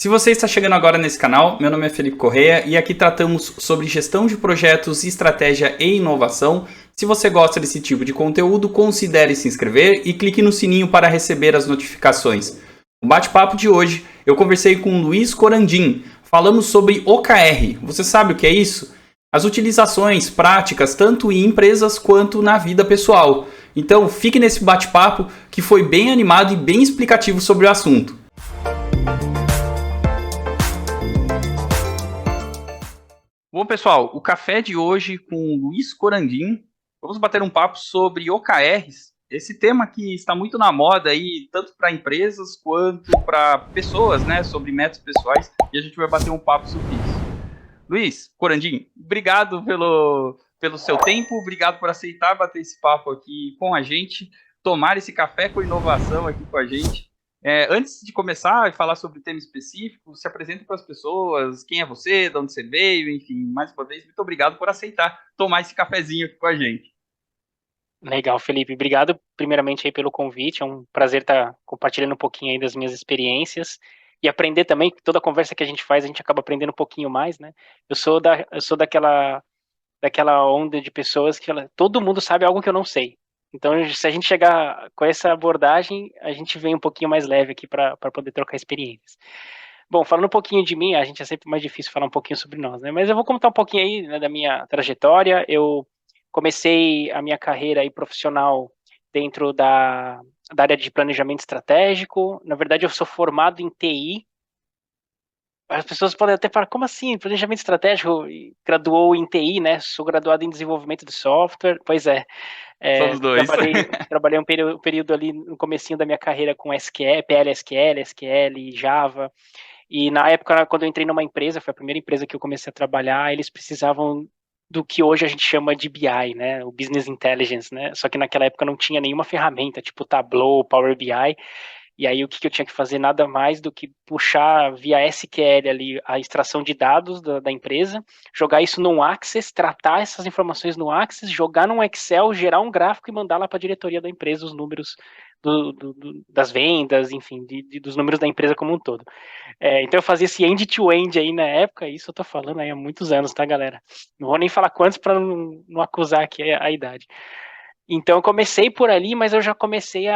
Se você está chegando agora nesse canal, meu nome é Felipe Correia e aqui tratamos sobre gestão de projetos, estratégia e inovação. Se você gosta desse tipo de conteúdo, considere se inscrever e clique no sininho para receber as notificações. No bate-papo de hoje, eu conversei com Luiz Corandim. Falamos sobre OKR. Você sabe o que é isso? As utilizações práticas tanto em empresas quanto na vida pessoal. Então, fique nesse bate-papo que foi bem animado e bem explicativo sobre o assunto. Bom, pessoal, o café de hoje com o Luiz Corandim. Vamos bater um papo sobre OKRs, esse tema que está muito na moda aí, tanto para empresas quanto para pessoas, né, sobre metas pessoais, e a gente vai bater um papo sobre isso. Luiz Corandim, obrigado pelo seu tempo, obrigado por aceitar bater esse papo aqui com a gente, tomar esse café com inovação aqui com a gente. Antes de começar e falar sobre o tema específico, se apresente para as pessoas, quem é você, de onde você veio, enfim, mais uma vez, muito obrigado por aceitar tomar esse cafezinho aqui com a gente. Legal, Felipe. Obrigado primeiramente aí pelo convite. É um prazer estar compartilhando um pouquinho aí das minhas experiências e aprender também. Toda conversa que a gente faz, a gente acaba aprendendo um pouquinho mais, né? Eu sou daquela onda de pessoas que todo mundo sabe algo que eu não sei. Então, se a gente chegar com essa abordagem, a gente vem um pouquinho mais leve aqui para poder trocar experiências. Bom, falando um pouquinho de mim, a gente é sempre mais difícil falar um pouquinho sobre nós, né? Mas eu vou contar um pouquinho aí, né, da minha trajetória. Eu comecei a minha carreira aí profissional dentro da área de planejamento estratégico. Na verdade, eu sou formado em TI. As pessoas podem até falar, como assim? Planejamento estratégico? E graduou em TI, né? Sou graduado em desenvolvimento de software. Pois é, Somos dois. trabalhei período ali no comecinho da minha carreira com SQL, PLSQL, SQL, Java. E na época, quando eu entrei numa empresa, foi a primeira empresa que eu comecei a trabalhar, eles precisavam do que hoje a gente chama de BI, né? O Business Intelligence, né? Só que naquela época não tinha nenhuma ferramenta, tipo Tableau, Power BI. E aí o que eu tinha que fazer nada mais do que puxar via SQL ali a extração de dados da empresa, jogar isso num Access, tratar essas informações no Access, jogar num Excel, gerar um gráfico e mandar lá para a diretoria da empresa os números das vendas, enfim, dos números da empresa como um todo. Então eu fazia esse end-to-end aí na época, isso eu tô falando aí há muitos anos, tá, galera? Não vou nem falar quantos para não acusar aqui a idade. Então eu comecei por ali, mas eu já comecei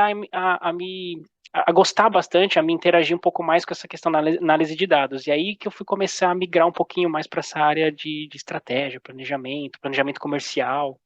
a gostar bastante, a me interagir um pouco mais com essa questão da análise de dados. E aí que eu fui começar a migrar um pouquinho mais para essa área de estratégia, planejamento comercial.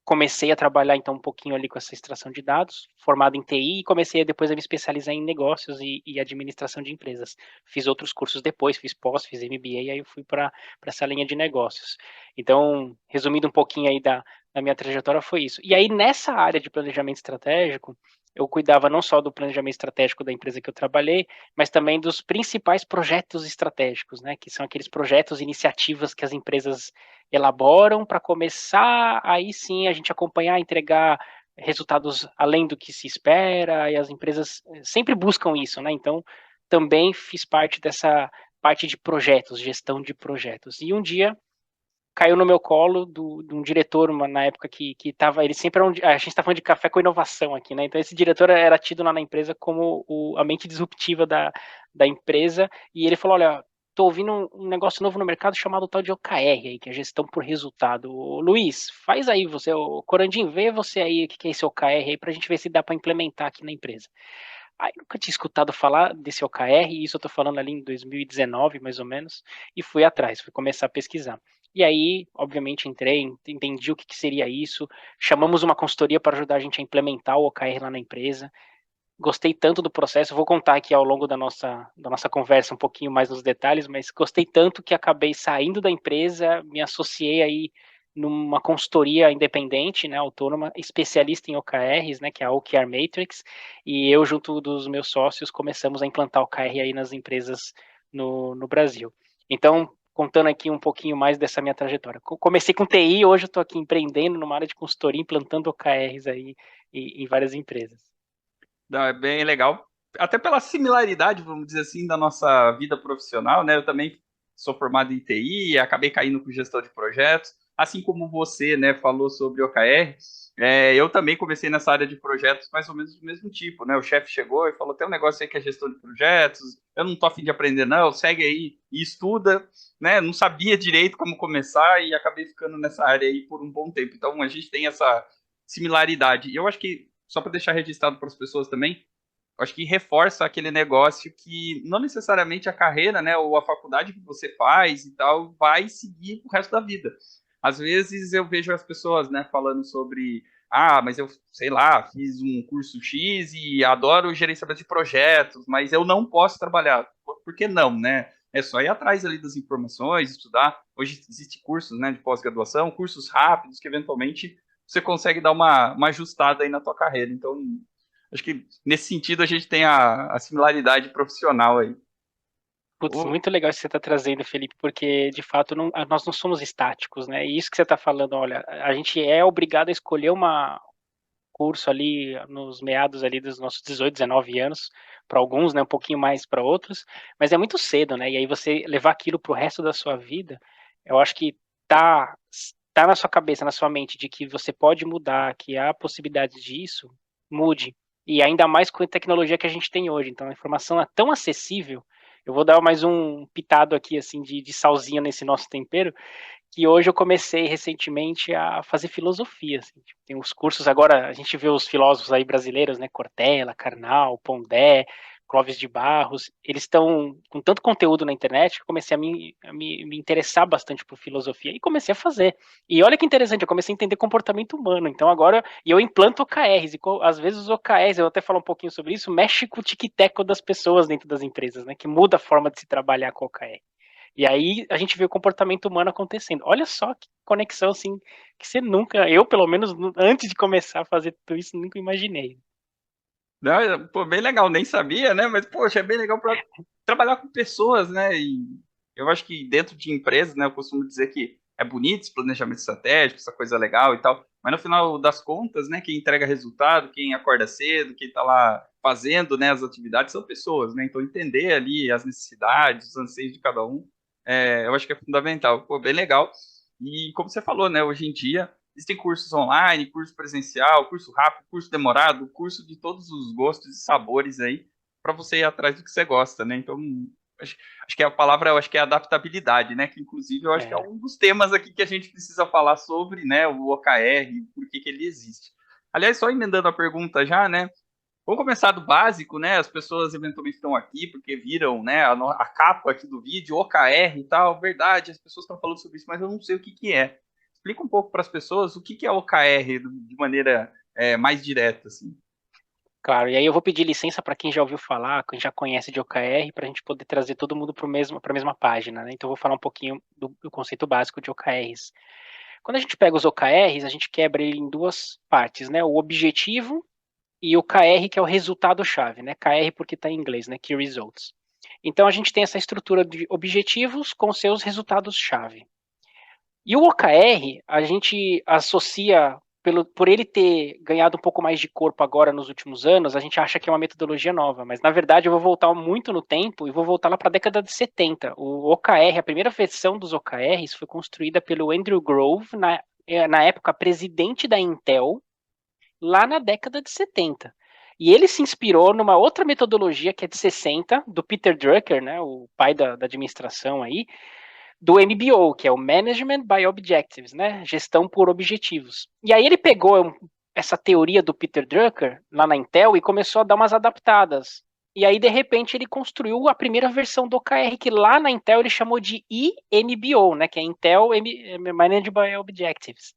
Comecei a trabalhar então um pouquinho ali com essa extração de dados, formado em TI, e comecei depois a me especializar em negócios e administração de empresas. Fiz outros cursos depois, fiz pós, fiz MBA, aí eu fui para essa linha de negócios. Então, resumindo um pouquinho aí da minha trajetória, foi isso. E aí, nessa área de planejamento estratégico, eu cuidava não só do planejamento estratégico da empresa que eu trabalhei, mas também dos principais projetos estratégicos, né, que são aqueles projetos, iniciativas que as empresas elaboram para começar, aí sim a gente acompanhar, entregar resultados além do que se espera, e as empresas sempre buscam isso, né? Então, também fiz parte dessa parte de projetos, gestão de projetos. E um dia caiu no meu colo de um diretor, na época que tava, ele sempre era a gente está falando de café com inovação aqui, né? Então esse diretor era tido lá na empresa como a mente disruptiva da empresa, e ele falou, olha, tô ouvindo um negócio novo no mercado chamado tal de OKR aí, que é gestão por resultado. Ô, Luiz, faz aí você, o Corandim, vê você aí o que é esse OKR aí pra gente ver se dá para implementar aqui na empresa. Aí nunca tinha escutado falar desse OKR, e isso eu tô falando ali em 2019, mais ou menos, e fui atrás, fui começar a pesquisar. E aí, obviamente, entrei, entendi o que seria isso, chamamos uma consultoria para ajudar a gente a implementar o OKR lá na empresa. Gostei tanto do processo, vou contar aqui ao longo da nossa conversa um pouquinho mais nos detalhes, mas gostei tanto que acabei saindo da empresa, me associei aí numa consultoria independente, né, autônoma, especialista em OKRs, né, que é a OKR Matrix, e eu junto dos meus sócios começamos a implantar OKR aí nas empresas no Brasil. Então, contando aqui um pouquinho mais dessa minha trajetória. Comecei com TI, hoje eu estou aqui empreendendo numa área de consultoria, implantando OKRs aí em várias empresas. Não, é bem legal. Até pela similaridade, vamos dizer assim, da nossa vida profissional, né? Eu também sou formado em TI, acabei caindo com gestão de projetos. assim como você, né, falou sobre OKR, eu também comecei nessa área de projetos mais ou menos do mesmo tipo, né? O chefe chegou e falou: tem um negócio aí que é gestão de projetos, eu não tô a fim de aprender, não, segue aí e estuda, né? Não sabia direito como começar e acabei ficando nessa área aí por um bom tempo. Então a gente tem essa similaridade. E eu acho que, só para deixar registrado para as pessoas também, eu acho que reforça aquele negócio que não necessariamente a carreira, né, ou a faculdade que você faz e tal, vai seguir o resto da vida. Às vezes eu vejo as pessoas, né, falando sobre, mas eu, sei lá, fiz um curso X e adoro gerenciamento de projetos, mas eu não posso trabalhar. Por que não, né? É só ir atrás ali das informações, estudar. Hoje existem cursos, né, de pós-graduação, cursos rápidos que eventualmente você consegue dar uma ajustada aí na tua carreira. Então, acho que nesse sentido a gente tem a similaridade profissional aí. Putz, muito legal isso que você está trazendo, Felipe, porque de fato nós não somos estáticos, né? E isso que você está falando, olha, a gente é obrigado a escolher uma curso ali nos meados ali dos nossos 18, 19 anos, para alguns, né, um pouquinho mais para outros, mas é muito cedo, né? E aí você levar aquilo para o resto da sua vida, eu acho que tá tá na sua cabeça, na sua mente, de que você pode mudar, que há possibilidade disso, mude. E ainda mais com a tecnologia que a gente tem hoje. Então a informação é tão acessível. Eu vou dar mais um pitado aqui, assim, de salzinha nesse nosso tempero, que hoje eu comecei recentemente a fazer filosofia. Assim. Tipo, tem os cursos agora, a gente vê os filósofos aí brasileiros, né? Cortella, Karnal, Pondé, Clóvis de Barros, eles estão com tanto conteúdo na internet que eu comecei a me interessar bastante por filosofia e comecei a fazer. E olha que interessante, eu comecei a entender comportamento humano. Então agora, e eu implanto OKRs, e às vezes os OKRs, eu até falo um pouquinho sobre isso, mexe com o tic-teco das pessoas dentro das empresas, né? Que muda a forma de se trabalhar com OKR. E aí a gente vê o comportamento humano acontecendo. Olha só que conexão, assim, que você nunca, eu pelo menos antes de começar a fazer tudo isso, nunca imaginei. Não, pô, bem legal, nem sabia, né? Mas, poxa, é bem legal para trabalhar com pessoas, né? E eu acho que dentro de empresas, né, eu costumo dizer que é bonito esse planejamento estratégico, essa coisa legal e tal, mas no final das contas, né, quem entrega resultado, quem acorda cedo, quem está lá fazendo, né, as atividades são pessoas, né? Então entender ali as necessidades, os anseios de cada um, eu acho que é fundamental. Pô, bem legal. E como você falou, né, hoje em dia existem cursos online, curso presencial, curso rápido, curso demorado, curso de todos os gostos e sabores aí, para você ir atrás do que você gosta, né? Então, acho que a palavra, eu acho que é adaptabilidade, né? Que inclusive eu acho que é É, um dos temas aqui que a gente precisa falar sobre, né? O OKR, por que que ele existe. Aliás, só emendando a pergunta já, né? Vamos começar do básico, né? As pessoas eventualmente estão aqui porque viram, né, a capa aqui do vídeo, OKR e tal. Verdade, as pessoas estão falando sobre isso, mas eu não sei o que que é. Explica um pouco para as pessoas o que que é OKR de maneira mais direta, assim. claro, e aí eu vou pedir licença para quem já ouviu falar, quem já conhece de OKR, para a gente poder trazer todo mundo para a mesma página, né? Então eu vou falar um pouquinho do conceito básico de OKRs. Quando a gente pega os OKRs, a gente quebra ele em duas partes, né? O objetivo e o KR, que é o resultado-chave, né? KR porque está em inglês, né? Key Results. Então a gente tem essa estrutura de objetivos com seus resultados-chave. E o OKR, a gente associa, por ele ter ganhado um pouco mais de corpo agora nos últimos anos, a gente acha que é uma metodologia nova, mas na verdade eu vou voltar muito no tempo e vou voltar lá para a década de 70. O OKR, a primeira versão dos OKRs foi construída pelo Andrew Grove, na época presidente da Intel, lá na década de 70. E ele se inspirou numa outra metodologia que é de 60, do Peter Drucker, né, o pai da administração aí, do MBO, que é o Management by Objectives, né? Gestão por objetivos. E aí ele pegou essa teoria do Peter Drucker lá na Intel e começou a dar umas adaptadas. E aí, de repente, ele construiu a primeira versão do OKR, que lá na Intel ele chamou de IMBO, né? Que é Intel Management by Objectives.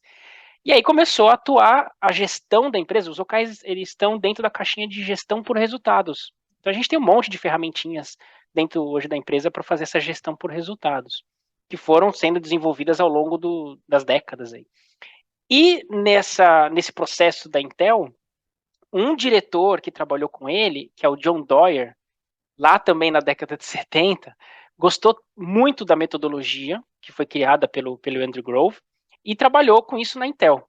E aí começou a atuar a gestão da empresa. Os OKRs, eles estão dentro da caixinha de gestão por resultados. Então a gente tem um monte de ferramentinhas dentro hoje da empresa para fazer essa gestão por resultados, que foram sendo desenvolvidas ao longo das décadas aí. E nesse processo da Intel, um diretor que trabalhou com ele, que é o John Doerr, lá também na década de 70, gostou muito da metodologia que foi criada pelo Andrew Grove e trabalhou com isso na Intel.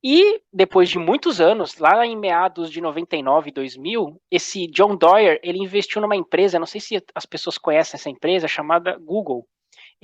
E depois de muitos anos, lá em meados de 99 e 2000, esse John Doerr, ele investiu numa empresa, não sei se as pessoas conhecem essa empresa, chamada Google.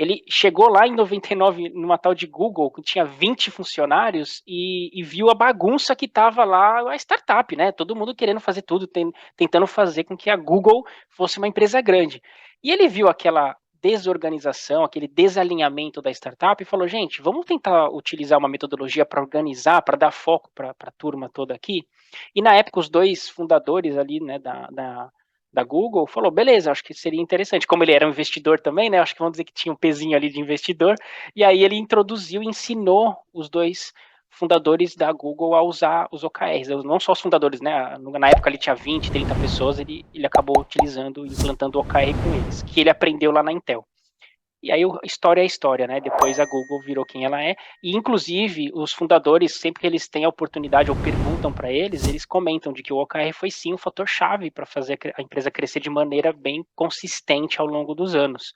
Ele chegou lá em 99 numa tal de Google, que tinha 20 funcionários, e viu a bagunça que estava lá a startup, né? Todo mundo querendo fazer tudo, tentando fazer com que a Google fosse uma empresa grande. E ele viu aquela desorganização, aquele desalinhamento da startup e falou: gente, vamos tentar utilizar uma metodologia para organizar, para dar foco para a turma toda aqui. E na época, os dois fundadores ali, né, da Google, falou, beleza, acho que seria interessante. Como ele era um investidor também, né, acho que vamos dizer que tinha um pezinho ali de investidor, e aí ele introduziu, ensinou os dois fundadores da Google a usar os OKRs, não só os fundadores, né, na época ele tinha 20, 30 pessoas, ele acabou utilizando, implantando o OKR com eles, que ele aprendeu lá na Intel. E aí a história é a história, né? Depois a Google virou quem ela é. E inclusive os fundadores, sempre que eles têm a oportunidade ou perguntam para eles, eles comentam de que o OKR foi sim um fator chave para fazer a empresa crescer de maneira bem consistente ao longo dos anos.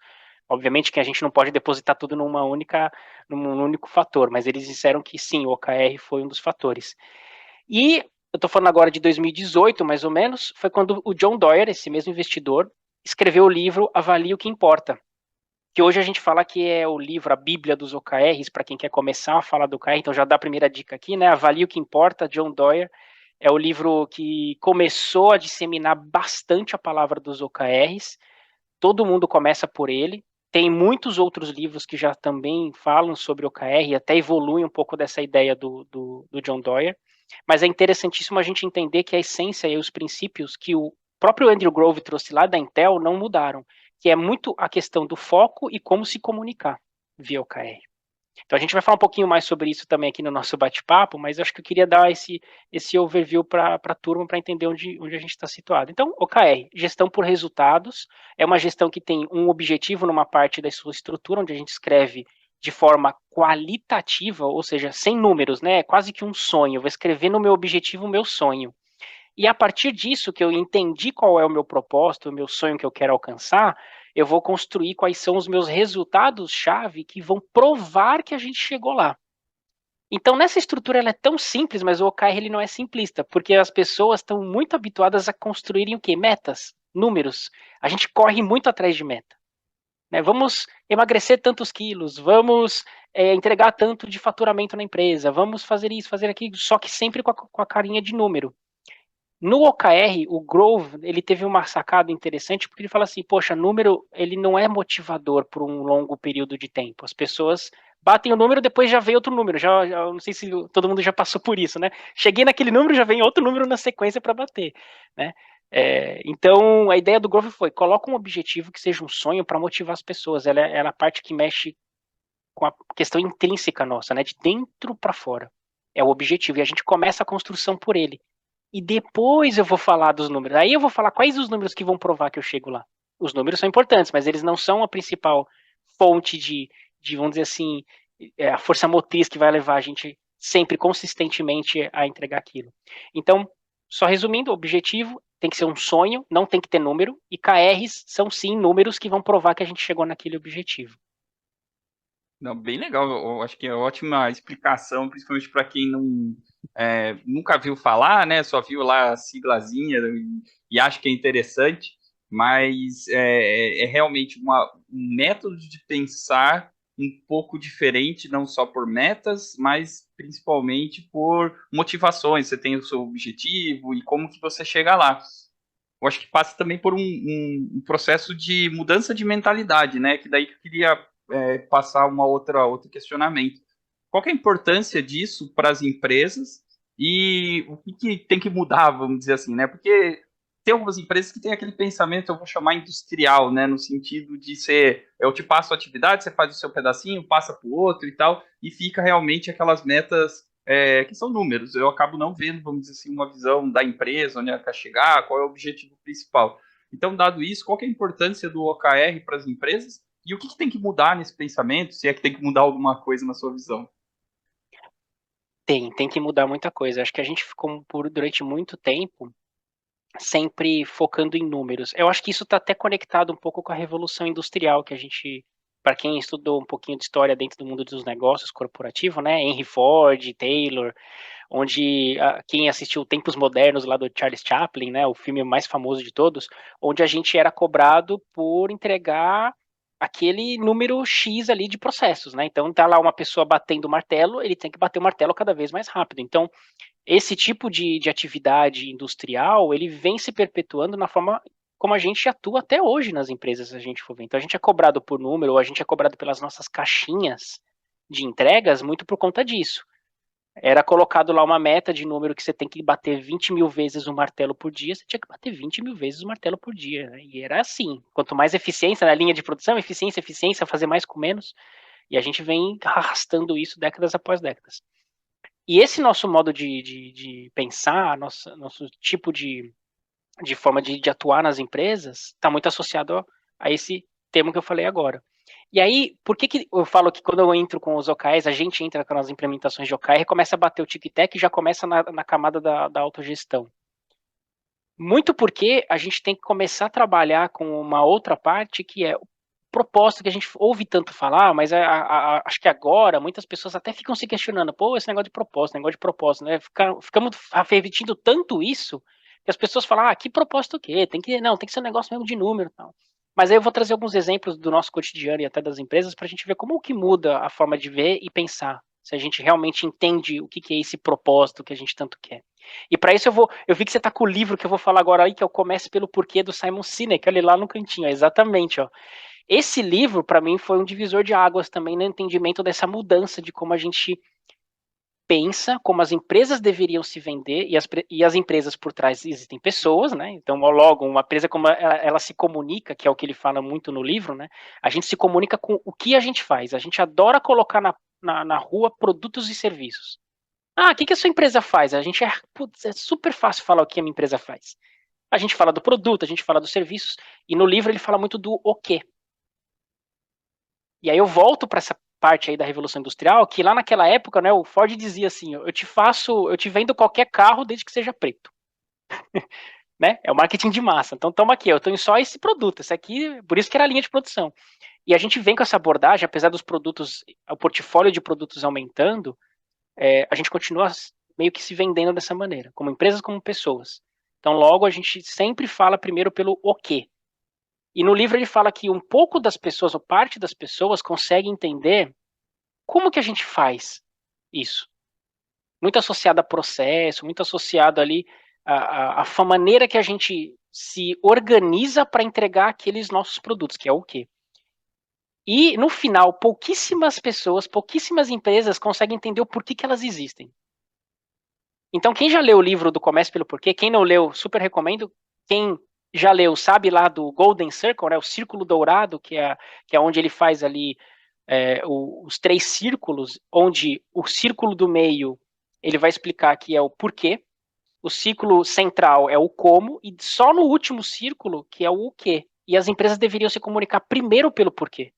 Obviamente que a gente não pode depositar tudo num único fator, mas eles disseram que sim, o OKR foi um dos fatores. E eu estou falando agora de 2018, mais ou menos, foi quando o John Doerr, esse mesmo investidor, escreveu o livro Avalie o que Importa, que hoje a gente fala que é o livro, a Bíblia dos OKRs, para quem quer começar a falar do OKR, então já dá a primeira dica aqui, né? Avalie o que Importa, John Doerr, é o livro que começou a disseminar bastante a palavra dos OKRs, todo mundo começa por ele, tem muitos outros livros que já também falam sobre OKR e até evoluem um pouco dessa ideia do John Doerr, mas é interessantíssimo a gente entender que a essência e os princípios que o próprio Andrew Grove trouxe lá da Intel não mudaram, que é muito a questão do foco e como se comunicar via OKR. Então a gente vai falar um pouquinho mais sobre isso também aqui no nosso bate-papo, mas acho que eu queria dar esse overview para a turma para entender onde a gente está situado. Então, OKR, gestão por resultados, é uma gestão que tem um objetivo numa parte da sua estrutura, onde a gente escreve de forma qualitativa, ou seja, sem números, né? É quase que um sonho. Eu vou escrever no meu objetivo o meu sonho. E a partir disso, que eu entendi qual é o meu propósito, o meu sonho que eu quero alcançar, eu vou construir quais são os meus resultados-chave que vão provar que a gente chegou lá. Então, nessa estrutura, ela é tão simples, mas o OKR ele não é simplista, porque as pessoas estão muito habituadas a construírem o quê? Metas, números. A gente corre muito atrás de meta. Né? Vamos emagrecer tantos quilos, vamos entregar tanto de faturamento na empresa, vamos fazer isso, fazer aquilo, só que sempre com a carinha de número. No OKR, o Grove, ele teve uma sacada interessante, porque ele fala assim, poxa, número, ele não é motivador por um longo período de tempo. As pessoas batem o número, depois já vem outro número. Já não sei se todo mundo já passou por isso, né? Cheguei naquele número, já vem outro número na sequência para bater, né? Então, a ideia do Grove foi, coloca um objetivo que seja um sonho para motivar as pessoas. Ela é a parte que mexe com a questão intrínseca nossa, né? De dentro para fora. É o objetivo, e a gente começa a construção por ele. E depois eu vou falar dos números. Aí eu vou falar quais os números que vão provar que eu chego lá. Os números são importantes, mas eles não são a principal fonte vamos dizer assim, a força motriz que vai levar a gente sempre consistentemente a entregar aquilo. Então, só resumindo, o objetivo tem que ser um sonho, não tem que ter número, e KRs são sim números que vão provar que a gente chegou naquele objetivo. Não, bem legal. Eu acho que é ótima explicação, principalmente para quem nunca viu falar, né? Só viu lá a siglazinha e acha que é interessante, mas é realmente um método de pensar um pouco diferente, não só por metas, mas principalmente por motivações. Você tem o seu objetivo e como que você chega lá. Eu acho que passa também por um processo de mudança de mentalidade, né? Que daí que eu queria passar outro questionamento. Qual que é a importância disso para as empresas e o que tem que mudar, vamos dizer assim, né? Porque tem algumas empresas que têm aquele pensamento, eu vou chamar industrial, né? No sentido de ser, eu te passo a atividade, você faz o seu pedacinho, passa para o outro e tal, e fica realmente aquelas metas que são números. Eu acabo não vendo, vamos dizer assim, uma visão da empresa, onde ela quer chegar, qual é o objetivo principal. Então, dado isso, qual que é a importância do OKR para as empresas e o que tem que mudar nesse pensamento, se é que tem que mudar alguma coisa na sua visão? Tem que mudar muita coisa. Acho que a gente ficou durante muito tempo sempre focando em números. Eu acho que isso está até conectado um pouco com a revolução industrial que a gente, para quem estudou um pouquinho de história dentro do mundo dos negócios corporativo, né, Henry Ford, Taylor, onde quem assistiu Tempos Modernos lá do Charles Chaplin, né, o filme mais famoso de todos, onde a gente era cobrado por entregar aquele número X ali de processos, né? Então tá lá uma pessoa batendo o martelo, ele tem que bater o martelo cada vez mais rápido. Então, esse tipo de atividade industrial, ele vem se perpetuando na forma como a gente atua até hoje nas empresas, se a gente for ver. Então a gente é cobrado por número, ou a gente é cobrado pelas nossas caixinhas de entregas muito por conta disso. Era colocado lá uma meta de número que você tem que bater 20 mil vezes o martelo por dia, você tinha que bater 20 mil vezes o martelo por dia, né? E era assim, quanto mais eficiência na linha de produção, eficiência, fazer mais com menos, e a gente vem arrastando isso décadas após décadas. E esse nosso modo de pensar, nosso tipo de forma de atuar nas empresas, está muito associado a esse termo que eu falei agora. E aí, por que eu falo que quando eu entro com os OKRs, a gente entra com as implementações de OKR, começa a bater o tic-tac e já começa na camada da autogestão? Muito porque a gente tem que começar a trabalhar com uma outra parte que é o propósito que a gente ouve tanto falar, mas acho que agora muitas pessoas até ficam se questionando, pô, esse negócio de propósito, né? Ficamos repetindo tanto isso que as pessoas falam, que propósito o quê? Tem que ser um negócio mesmo de número e tal. Mas aí eu vou trazer alguns exemplos do nosso cotidiano e até das empresas para a gente ver como que muda a forma de ver e pensar, se a gente realmente entende o que é esse propósito que a gente tanto quer. E para isso eu vi que você tá com o livro que eu vou falar agora aí, que é o Comece pelo Porquê, do Simon Sinek, olha lá no cantinho, exatamente, ó. Esse livro, para mim, foi um divisor de águas também no entendimento dessa mudança de como a gente pensa, como as empresas deveriam se vender, e as empresas por trás existem pessoas, né? Então, logo, uma empresa como ela se comunica, que é o que ele fala muito no livro, né? A gente se comunica com o que a gente faz. A gente adora colocar na rua produtos e serviços. O que a sua empresa faz? A gente é super fácil falar o que a minha empresa faz. A gente fala do produto, a gente fala dos serviços, e no livro ele fala muito do o quê. E aí eu volto para essa parte aí da Revolução Industrial, que lá naquela época, né, o Ford dizia assim, eu te vendo qualquer carro desde que seja preto. Né? É o marketing de massa. Então toma aqui, eu tenho só esse produto, esse aqui, por isso que era a linha de produção. E a gente vem com essa abordagem, apesar dos produtos, o portfólio de produtos aumentando, a gente continua meio que se vendendo dessa maneira, como empresas, como pessoas. Então, logo, a gente sempre fala primeiro pelo o quê. E no livro ele fala que um pouco das pessoas, ou parte das pessoas, consegue entender como que a gente faz isso. Muito associado a processo, muito associado ali a maneira que a gente se organiza para entregar aqueles nossos produtos, que é o quê. E, no final, pouquíssimas pessoas, pouquíssimas empresas conseguem entender o porquê que elas existem. Então, quem já leu o livro do Comece pelo Porquê, quem não leu, super recomendo. Quem já leu, sabe lá do Golden Circle, né, o círculo dourado, que é onde ele faz ali os 3 círculos, onde o círculo do meio ele vai explicar que é o porquê, o círculo central é o como, e só no último círculo que é o quê. E as empresas deveriam se comunicar primeiro pelo porquê.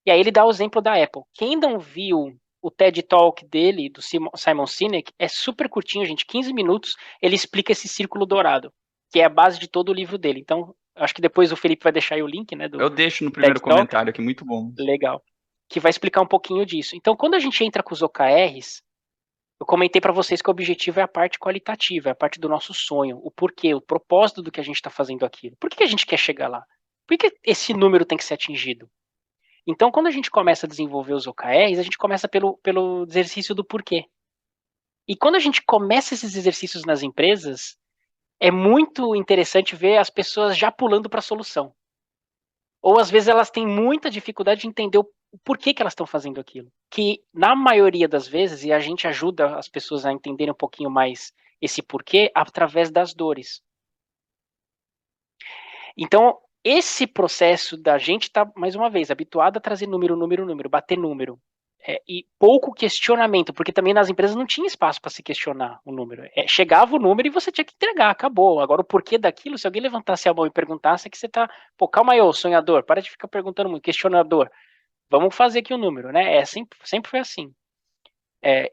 E aí ele dá o exemplo da Apple. Quem não viu o TED Talk dele, do Simon Sinek, é super curtinho, gente, 15 minutos, ele explica esse círculo dourado, que é a base de todo o livro dele. Então, acho que depois o Felipe vai deixar aí o link, né, Eu do deixo no primeiro TED Talk. comentário aqui, muito bom. Legal. Que vai explicar um pouquinho disso. Então, quando a gente entra com os OKRs, eu comentei para vocês que o objetivo é a parte qualitativa, é a parte do nosso sonho, o porquê, o propósito do que a gente está fazendo aquilo. Por que a gente quer chegar lá? Por que esse número tem que ser atingido? Então, quando a gente começa a desenvolver os OKRs, a gente começa pelo exercício do porquê. E quando a gente começa esses exercícios nas empresas, é muito interessante ver as pessoas já pulando para a solução. Ou às vezes elas têm muita dificuldade de entender o porquê que elas estão fazendo aquilo. Que na maioria das vezes, e a gente ajuda as pessoas a entenderem um pouquinho mais esse porquê através das dores. Então, esse processo da gente estar, mais uma vez, habituado a trazer número, bater número, e pouco questionamento, porque também nas empresas não tinha espaço para se questionar o número. Chegava o número e você tinha que entregar, acabou. Agora, o porquê daquilo, se alguém levantasse a mão e perguntasse, é que você tá, pô, calma aí, ô sonhador, para de ficar perguntando muito, questionador. Vamos fazer aqui o número, né? Sempre foi assim.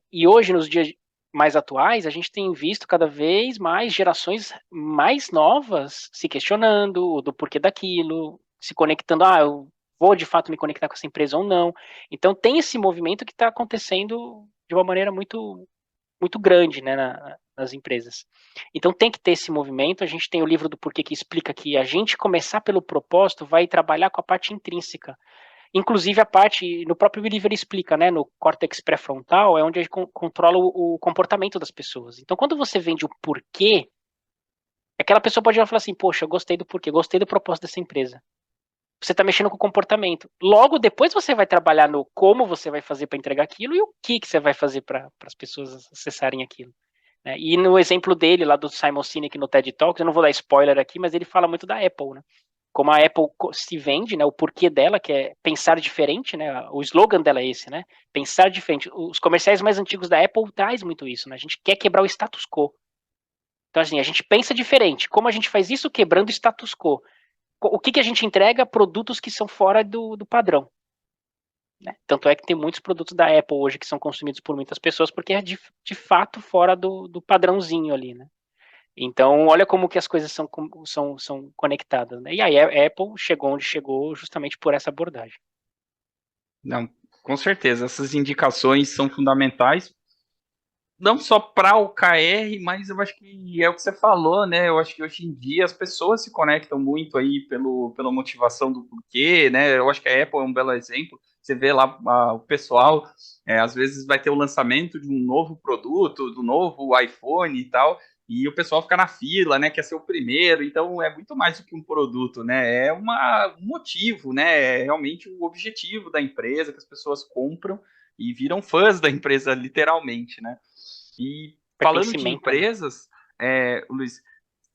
E hoje, nos dias mais atuais, a gente tem visto cada vez mais gerações mais novas se questionando do porquê daquilo, se conectando, eu vou de fato me conectar com essa empresa ou não. Então tem esse movimento que está acontecendo de uma maneira muito, muito grande, né, nas empresas. Então tem que ter esse movimento, a gente tem o livro do porquê que explica que a gente começar pelo propósito vai trabalhar com a parte intrínseca. Inclusive a parte, no próprio livro ele explica, né, no córtex pré-frontal é onde a gente controla o comportamento das pessoas. Então quando você vende o porquê, aquela pessoa pode falar assim, poxa, eu gostei do porquê, gostei do propósito dessa empresa. Você está mexendo com o comportamento. Logo depois você vai trabalhar no como você vai fazer para entregar aquilo e o que você vai fazer para as pessoas acessarem aquilo. Né? E no exemplo dele, lá do Simon Sinek no TED Talks, eu não vou dar spoiler aqui, mas ele fala muito da Apple, né? Como a Apple se vende, né? O porquê dela, que é pensar diferente, né? O slogan dela é esse, né? Pensar diferente. Os comerciais mais antigos da Apple traz muito isso, né? A gente quer quebrar o status quo. Então, assim, a gente pensa diferente. Como a gente faz isso? Quebrando o status quo. O que a gente entrega? Produtos que são fora do padrão. Né? Tanto é que tem muitos produtos da Apple hoje que são consumidos por muitas pessoas porque é de fato fora do padrãozinho ali, né? Então, olha como que as coisas são conectadas, né? E aí a Apple chegou onde chegou justamente por essa abordagem. Não, com certeza, essas indicações são fundamentais, não só para o KR, mas eu acho que é o que você falou, né? Eu acho que hoje em dia as pessoas se conectam muito aí pela motivação do porquê, né? Eu acho que a Apple é um belo exemplo. Você vê lá o pessoal, às vezes vai ter o lançamento de um novo produto, do novo iPhone e tal, e o pessoal fica na fila, né? Quer ser o primeiro, então é muito mais do que um produto, né? É um motivo, né? É realmente o objetivo da empresa que as pessoas compram e viram fãs da empresa, literalmente, né? E falando de Pertencimento, né? empresas, Luiz,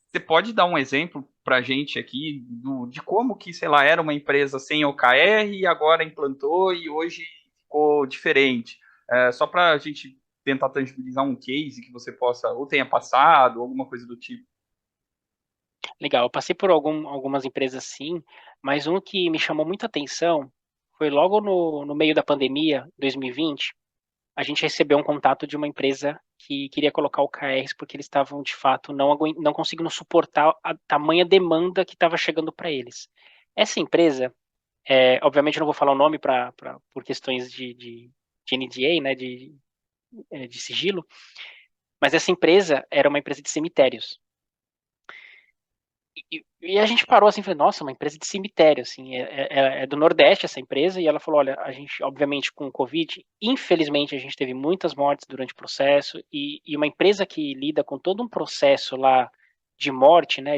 você pode dar um exemplo para a gente aqui de como que, sei lá, era uma empresa sem OKR e agora implantou e hoje ficou diferente? Só para a gente tentar tangibilizar um case que você possa, ou tenha passado, ou alguma coisa do tipo. Legal, eu passei por algumas empresas sim, mas um que me chamou muita atenção foi logo no meio da pandemia, 2020, a gente recebeu um contato de uma empresa que queria colocar o KRs porque eles estavam, de fato, não conseguindo suportar a tamanha demanda que estava chegando para eles. Essa empresa, obviamente eu não vou falar o nome por questões de NDA, né, de sigilo, mas essa empresa era uma empresa de cemitérios. E a gente parou assim, falei, nossa, uma empresa de cemitério, assim, é do Nordeste essa empresa, e ela falou, olha, a gente, obviamente, com o Covid, infelizmente a gente teve muitas mortes durante o processo, e uma empresa que lida com todo um processo lá de morte, né,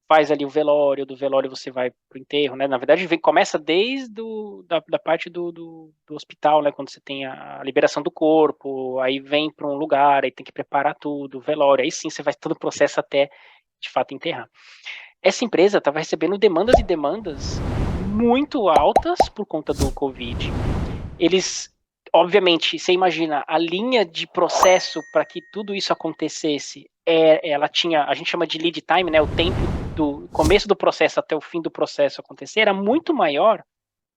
faz ali o velório, do velório você vai pro enterro, né, na verdade começa desde da parte do hospital, né, quando você tem a liberação do corpo, aí vem para um lugar, aí tem que preparar tudo, velório, aí sim você vai todo o processo até, de fato, enterrar. Essa empresa estava recebendo demandas e demandas muito altas por conta do Covid. Eles, obviamente, você imagina, a linha de processo para que tudo isso acontecesse, ela tinha, a gente chama de lead time, né, o tempo do começo do processo até o fim do processo acontecer, era muito maior,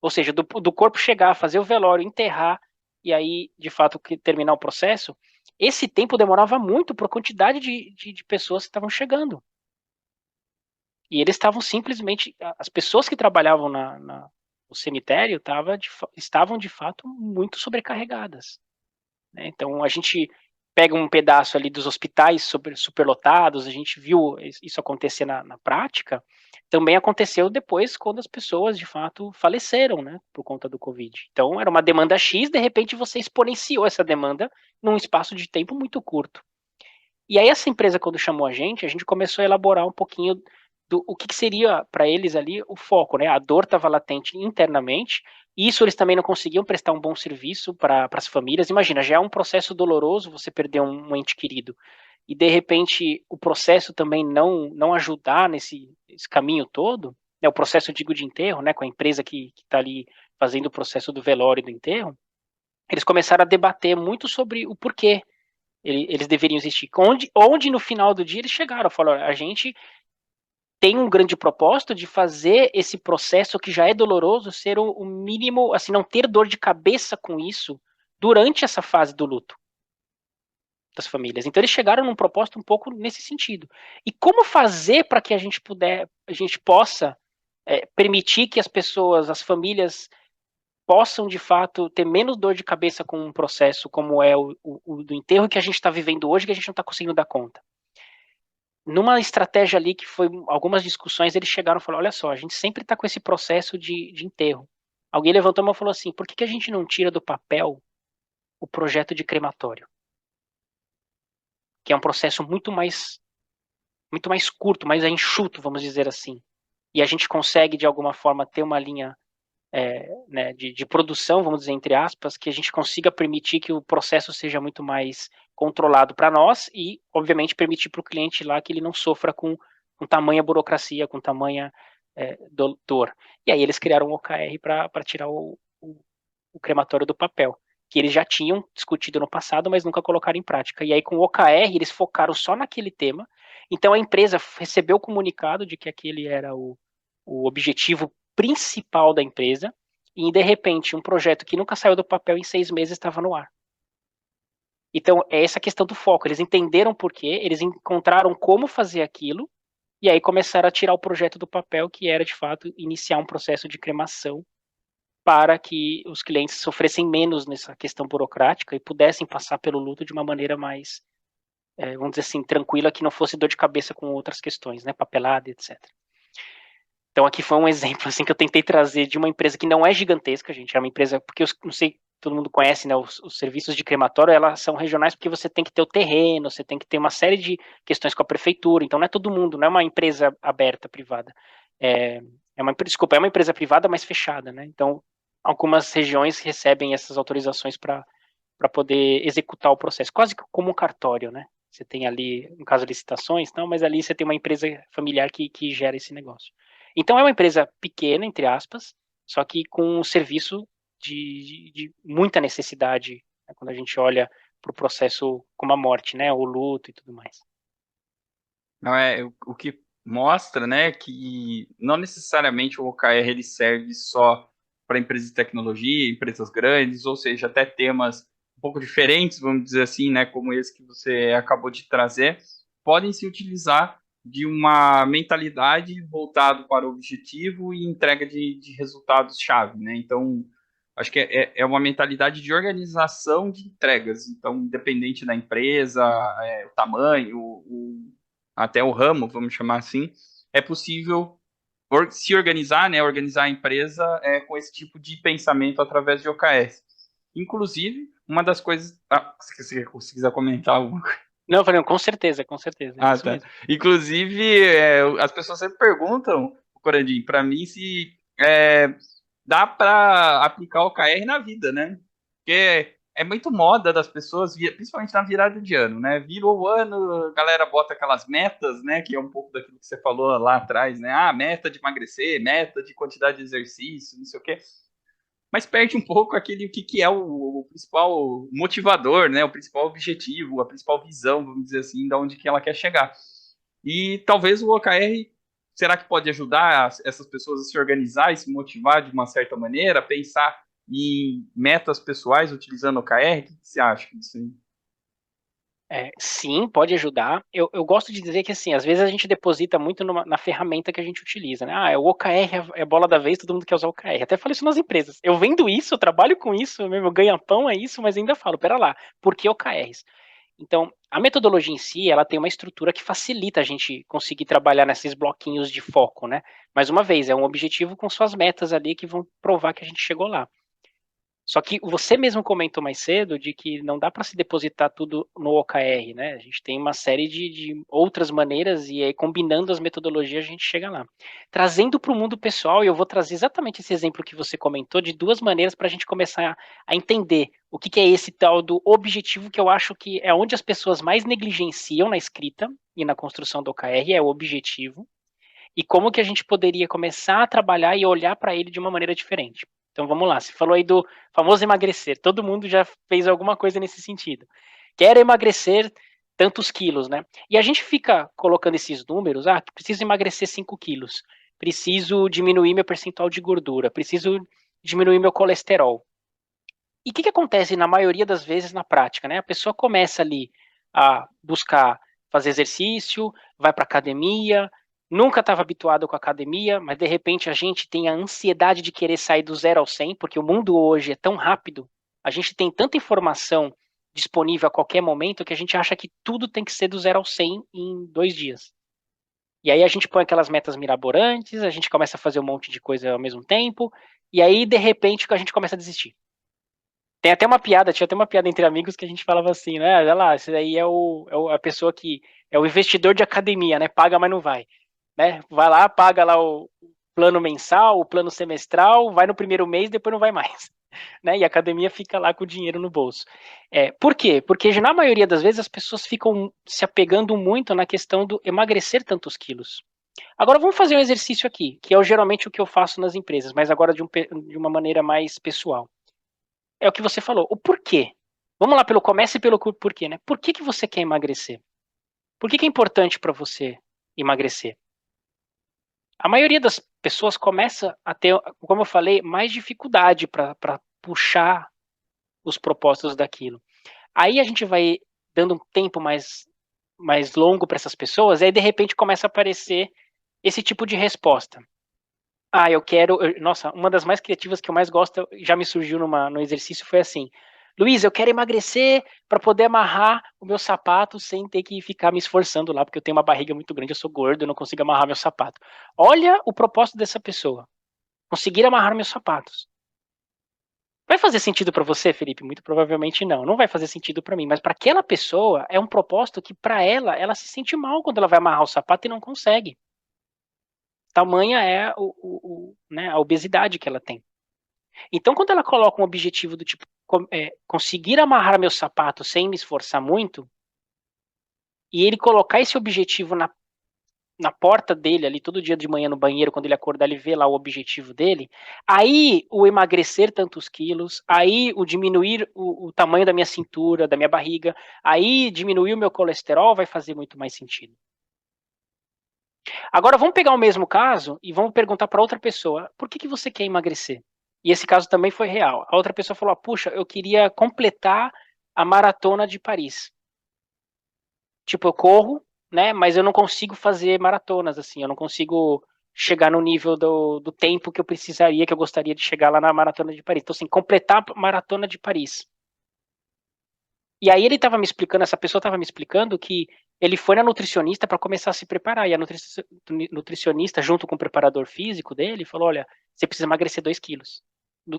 ou seja, do corpo chegar, fazer o velório, enterrar, e aí, de fato, terminar o processo, esse tempo demorava muito por quantidade de pessoas que estavam chegando. E eles estavam simplesmente, as pessoas que trabalhavam no cemitério estavam de fato muito sobrecarregadas. Né? Então a gente pega um pedaço ali dos hospitais superlotados, a gente viu isso acontecer na prática, também aconteceu depois quando as pessoas de fato faleceram, né, por conta do Covid. Então era uma demanda X, de repente você exponenciou essa demanda num espaço de tempo muito curto. E aí essa empresa, quando chamou a gente começou a elaborar um pouquinho o que seria para eles ali o foco, né? A dor estava latente internamente, e isso eles também não conseguiam prestar um bom serviço para as famílias. Imagina, já é um processo doloroso você perder um ente querido, e de repente o processo também não ajudar nesse caminho todo, né? O processo, eu digo, de enterro, né? Com a empresa que está ali fazendo o processo do velório e do enterro, eles começaram a debater muito sobre o porquê eles deveriam existir. Onde no final do dia eles chegaram, falaram, a gente tem um grande propósito de fazer esse processo que já é doloroso ser o mínimo, assim, não ter dor de cabeça com isso durante essa fase do luto das famílias. Então eles chegaram num propósito um pouco nesse sentido. E como fazer para que a gente possa permitir que as pessoas, as famílias possam de fato ter menos dor de cabeça com um processo como é o do enterro que a gente está vivendo hoje, que a gente não está conseguindo dar conta. Numa estratégia ali que foi algumas discussões, eles chegaram e falaram, olha só, a gente sempre está com esse processo de enterro, alguém levantou a mão e falou assim, por que a gente não tira do papel o projeto de crematório? Que é um processo muito mais curto, mais enxuto, vamos dizer assim. E a gente consegue, de alguma forma, ter uma linha né, de produção, vamos dizer, entre aspas, que a gente consiga permitir que o processo seja muito mais controlado para nós e, obviamente, permitir para o cliente lá que ele não sofra com tamanha burocracia, com tamanha dor. E aí eles criaram o OKR para tirar o crematório do papel, que eles já tinham discutido no passado, mas nunca colocaram em prática. E aí com o OKR eles focaram só naquele tema. Então a empresa recebeu o comunicado de que aquele era o objetivo principal da empresa e de repente um projeto que nunca saiu do papel em 6 meses estava no ar. Então é essa questão do foco. Eles entenderam por quê, eles encontraram como fazer aquilo e aí começaram a tirar o projeto do papel, que era de fato iniciar um processo de cremação para que os clientes sofressem menos nessa questão burocrática e pudessem passar pelo luto de uma maneira mais, vamos dizer assim, tranquila, que não fosse dor de cabeça com outras questões, né, papelada, etc. Então aqui foi um exemplo assim que eu tentei trazer de uma empresa que não é gigantesca, gente, é uma empresa, porque eu não sei, todo mundo conhece, né, os serviços de crematório, elas são regionais porque você tem que ter o terreno, você tem que ter uma série de questões com a prefeitura, então não é todo mundo, não é uma empresa aberta, privada. É uma empresa privada, mas fechada, né? Então, algumas regiões recebem essas autorizações para poder executar o processo, quase como um cartório, né? Você tem ali, no caso, licitações, não, mas ali você tem uma empresa familiar que gera esse negócio. Então, é uma empresa pequena, entre aspas, só que com um serviço de muita necessidade, né, quando a gente olha para o processo como a morte, né? O luto e tudo mais. Não é o que mostra, né, que não necessariamente o OKR ele serve só para empresas de tecnologia, empresas grandes, ou seja, até temas um pouco diferentes, vamos dizer assim, né, como esse que você acabou de trazer, podem se utilizar de uma mentalidade voltado para o objetivo e entrega de resultados-chave, né? Então, acho que é uma mentalidade de organização de entregas. Então, independente da empresa, o tamanho, até o ramo, vamos chamar assim, é possível se organizar, né, organizar a empresa com esse tipo de pensamento através de OKS. Inclusive, uma das coisas. Se quiser comentar alguma coisa. Não, eu falei, com certeza, é Ah, isso tá. mesmo. Inclusive, as pessoas sempre perguntam, Corandim, para mim, se dá para aplicar o OKR na vida, né? Porque é muito moda das pessoas, principalmente na virada de ano, né? Virou o ano, a galera bota aquelas metas, né? Que é um pouco daquilo que você falou lá atrás, né? Ah, meta de emagrecer, meta de quantidade de exercício, não sei o quê. Mas perde um pouco aquele o que é o principal motivador, né? O principal objetivo, a principal visão, vamos dizer assim, da onde que ela quer chegar. E talvez o OKR, será que pode ajudar essas pessoas a se organizar e se motivar de uma certa maneira, pensar em metas pessoais utilizando o OKR? O que você acha disso aí? Sim, pode ajudar. Eu gosto de dizer que, assim, às vezes a gente deposita muito na ferramenta que a gente utiliza, né? O OKR é bola da vez, todo mundo quer usar o OKR. Até falo isso nas empresas. Eu vendo isso, eu trabalho com isso, meu ganha-pão é isso, mas ainda falo, pera lá, por que OKRs? Então, a metodologia em si, ela tem uma estrutura que facilita a gente conseguir trabalhar nesses bloquinhos de foco, né? Mais uma vez, é um objetivo com suas metas ali que vão provar que a gente chegou lá. Só que você mesmo comentou mais cedo de que não dá para se depositar tudo no OKR, né? A gente tem uma série de outras maneiras e aí combinando as metodologias a gente chega lá. Trazendo para o mundo pessoal, e eu vou trazer exatamente esse exemplo que você comentou de duas maneiras para a gente começar a entender o que é esse tal do objetivo que eu acho que é onde as pessoas mais negligenciam na escrita e na construção do OKR, é o objetivo, e como que a gente poderia começar a trabalhar e olhar para ele de uma maneira diferente. Então vamos lá, você falou aí do famoso emagrecer, todo mundo já fez alguma coisa nesse sentido. Quero emagrecer tantos quilos, né? E a gente fica colocando esses números, preciso emagrecer 5 quilos, preciso diminuir meu percentual de gordura, preciso diminuir meu colesterol. E o que acontece na maioria das vezes na prática, né? A pessoa começa ali a buscar fazer exercício, vai para academia, nunca estava habituado com a academia, mas de repente a gente tem a ansiedade de querer sair do 0 ao 100, porque o mundo hoje é tão rápido, a gente tem tanta informação disponível a qualquer momento que a gente acha que tudo tem que ser do 0 ao 100 em 2 dias. E aí a gente põe aquelas metas mirabolantes, a gente começa a fazer um monte de coisa ao mesmo tempo, E aí, de repente, a gente começa a desistir. Tinha até uma piada entre amigos que a gente falava assim, né? Olha lá, esse daí a pessoa que é o investidor de academia, né? Paga, mas não vai. Né? Vai lá, paga lá o plano mensal, o plano semestral, vai no primeiro mês, depois não vai mais. Né? E a academia fica lá com o dinheiro no bolso. Por quê? Porque na maioria das vezes as pessoas ficam se apegando muito na questão do emagrecer tantos quilos. Agora vamos fazer um exercício aqui, que é geralmente o que eu faço nas empresas, mas agora de uma maneira mais pessoal. É o que você falou, o porquê. Vamos lá pelo começo e pelo porquê, né? Por que você quer emagrecer? Por que é importante para você emagrecer? A maioria das pessoas começa a ter, como eu falei, mais dificuldade para puxar os propósitos daquilo. Aí a gente vai dando um tempo mais longo para essas pessoas, e aí de repente começa a aparecer esse tipo de resposta. Ah, eu quero. Nossa, uma das mais criativas que eu mais gosto já me surgiu no exercício foi assim: Luiz, eu quero emagrecer para poder amarrar o meu sapato sem ter que ficar me esforçando lá, porque eu tenho uma barriga muito grande, eu sou gordo, eu não consigo amarrar meu sapato. Olha o propósito dessa pessoa: conseguir amarrar meus sapatos. Vai fazer sentido para você, Felipe? Muito provavelmente não. Não vai fazer sentido para mim, mas para aquela pessoa é um propósito que para ela se sente mal quando ela vai amarrar o sapato e não consegue. Tamanha é né, a obesidade que ela tem. Então, quando ela coloca um objetivo do tipo conseguir amarrar meu sapato sem me esforçar muito, e ele colocar esse objetivo na porta dele ali todo dia de manhã no banheiro, quando ele acordar, ele vê lá o objetivo dele, aí o emagrecer tantos quilos, aí o diminuir o tamanho da minha cintura, da minha barriga, aí diminuir o meu colesterol vai fazer muito mais sentido. Agora vamos pegar o mesmo caso e vamos perguntar para outra pessoa: por que você quer emagrecer? E esse caso também foi real. A outra pessoa falou: puxa, eu queria completar a maratona de Paris. Tipo, eu corro, né? Mas eu não consigo fazer maratonas, assim. Eu não consigo chegar no nível do tempo que eu precisaria, que eu gostaria de chegar lá na maratona de Paris. Então, assim, completar a maratona de Paris. E aí ele estava me explicando, essa pessoa estava me explicando que ele foi na nutricionista para começar a se preparar. E a nutricionista, junto com o preparador físico dele, falou: olha, você precisa emagrecer 2 quilos.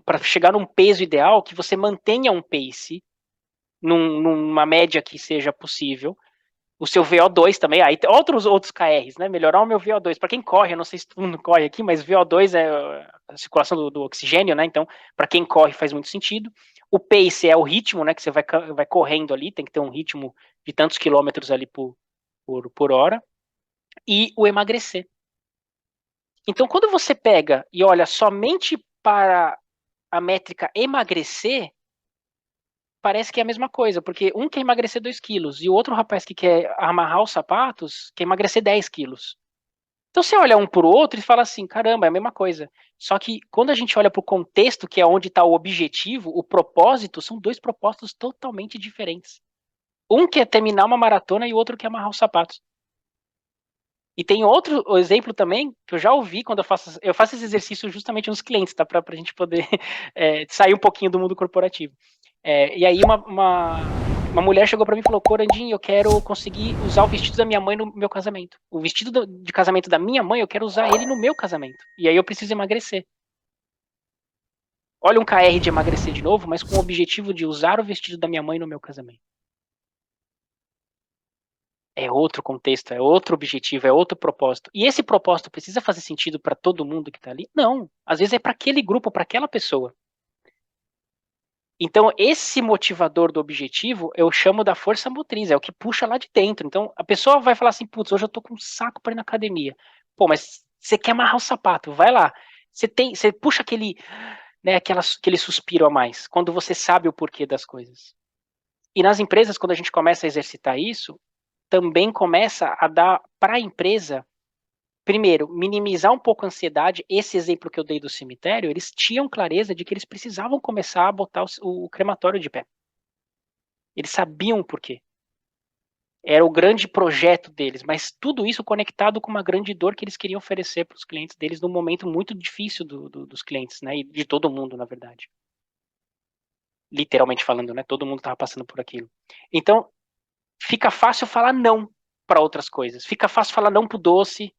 Para chegar num peso ideal, que você mantenha um pace, numa média que seja possível. O seu VO2 também, aí tem outros KRs, né? Melhorar o meu VO2. Para quem corre, eu não sei se todo mundo corre aqui, mas VO2 é a circulação do oxigênio, né? Então, para quem corre faz muito sentido. O pace é o ritmo, né? Que você vai correndo ali, tem que ter um ritmo de tantos quilômetros ali por hora. E o emagrecer. Então, quando você pega e olha somente para a métrica emagrecer, parece que é a mesma coisa, porque um quer emagrecer 2 quilos e o outro rapaz que quer amarrar os sapatos quer emagrecer 10 quilos. Então você olha um por outro e fala assim, caramba, é a mesma coisa. Só que quando a gente olha para o contexto, que é onde está o objetivo, o propósito, são 2 propósitos totalmente diferentes. Um quer terminar uma maratona e o outro quer amarrar os sapatos. E tem outro exemplo também, que eu já ouvi quando eu faço esse exercício justamente nos clientes, tá? Para a gente poder sair um pouquinho do mundo corporativo. E aí uma mulher chegou para mim e falou: Corandinho, eu quero conseguir usar o vestido da minha mãe no meu casamento. O vestido de casamento da minha mãe, eu quero usar ele no meu casamento. E aí eu preciso emagrecer. Olha um KR de emagrecer de novo, mas com o objetivo de usar o vestido da minha mãe no meu casamento. É outro contexto, é outro objetivo, é outro propósito. E esse propósito precisa fazer sentido para todo mundo que está ali? Não. Às vezes é para aquele grupo, para aquela pessoa. Então, esse motivador do objetivo, eu chamo da força motriz, é o que puxa lá de dentro. Então, a pessoa vai falar assim: putz, hoje eu tô com um saco para ir na academia. Pô, mas você quer amarrar o sapato, vai lá. Você puxa né, aquele suspiro a mais, quando você sabe o porquê das coisas. E nas empresas, quando a gente começa a exercitar isso, também começa a dar para a empresa, primeiro, minimizar um pouco a ansiedade. Esse exemplo que eu dei do cemitério, eles tinham clareza de que eles precisavam começar a botar o crematório de pé. Eles sabiam o porquê. Era o grande projeto deles, mas tudo isso conectado com uma grande dor que eles queriam oferecer para os clientes deles num momento muito difícil dos clientes, né? E de todo mundo, na verdade. Literalmente falando, né? Todo mundo estava passando por aquilo. Então, fica fácil falar não para outras coisas. Fica fácil falar não pro doce.